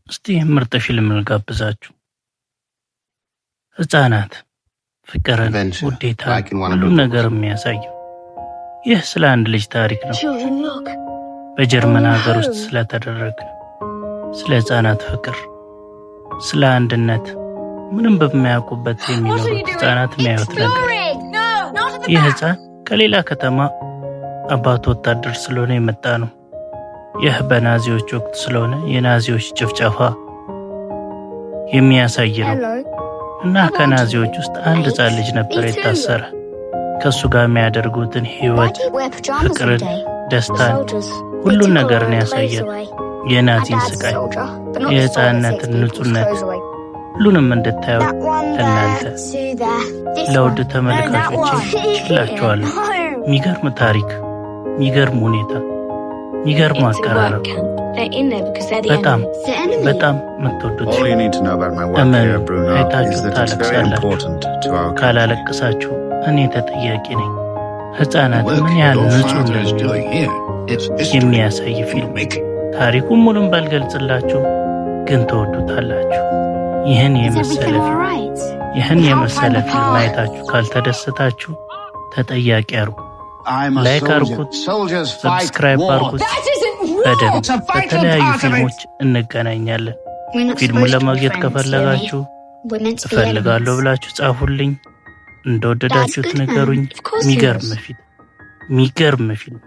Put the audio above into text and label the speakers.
Speaker 1: እስቲ ምርጥ ፊልም ልጋብዛችሁ። ህፃናት ፍቅርን፣ ውዴታን፣ ሁሉም ነገር የሚያሳየው ይህ ስለ አንድ ልጅ ታሪክ ነው። በጀርመን ሀገር ውስጥ ስለተደረገ ስለ ህፃናት ፍቅር፣ ስለ አንድነት፣ ምንም በማያውቁበት የሚኖሩት ህፃናት የሚያዩት ነገር። ይህ ህፃን ከሌላ ከተማ አባቱ ወታደር ስለሆነ የመጣ ነው። ይህ በናዚዎች ወቅት ስለሆነ የናዚዎች ጭፍጨፋ የሚያሳይ ነው እና ከናዚዎች ውስጥ አንድ ህፃን ልጅ ነበር የታሰረ። ከሱ ጋር የሚያደርጉትን ህይወት፣ ፍቅርን፣ ደስታን፣ ሁሉን ነገርን ያሳያል። የናዚን ስቃይ፣ የህፃንነትን ንጹህነት፣ ሁሉንም እንድታዩ ለእናንተ ለውድ ተመልካቾቼ ችላችኋለሁ። የሚገርም ታሪክ፣ የሚገርም ሁኔታ፣ የሚገርም አቀራረብ፣ በጣም የምትወዱት እመኑ። አይታችሁ ታለቅሳላችሁ። ካላለቅሳችሁ እኔ ተጠያቂ ነኝ። ህፃናት ምን ያህል ንጹህ እንደሆኑ የሚያሳይ ፊልም። ታሪኩን ሙሉን ባልገልጽላችሁ ግን ተወዱታላችሁ። ይህን የመሰለ ፊልም አይታችሁ ካልተደሰታችሁ ተጠያቂ አርጉ። ላይክ አርጉት፣ ሰብስክራይብ አርጉት። በደንብ በተለያዩ ፊልሞች እንገናኛለን። ፊልሙን ለማግኘት ከፈለጋችሁ እፈልጋለሁ ብላችሁ ጻፉልኝ። እንደወደዳችሁት ንገሩኝ። የሚገርም ፊልም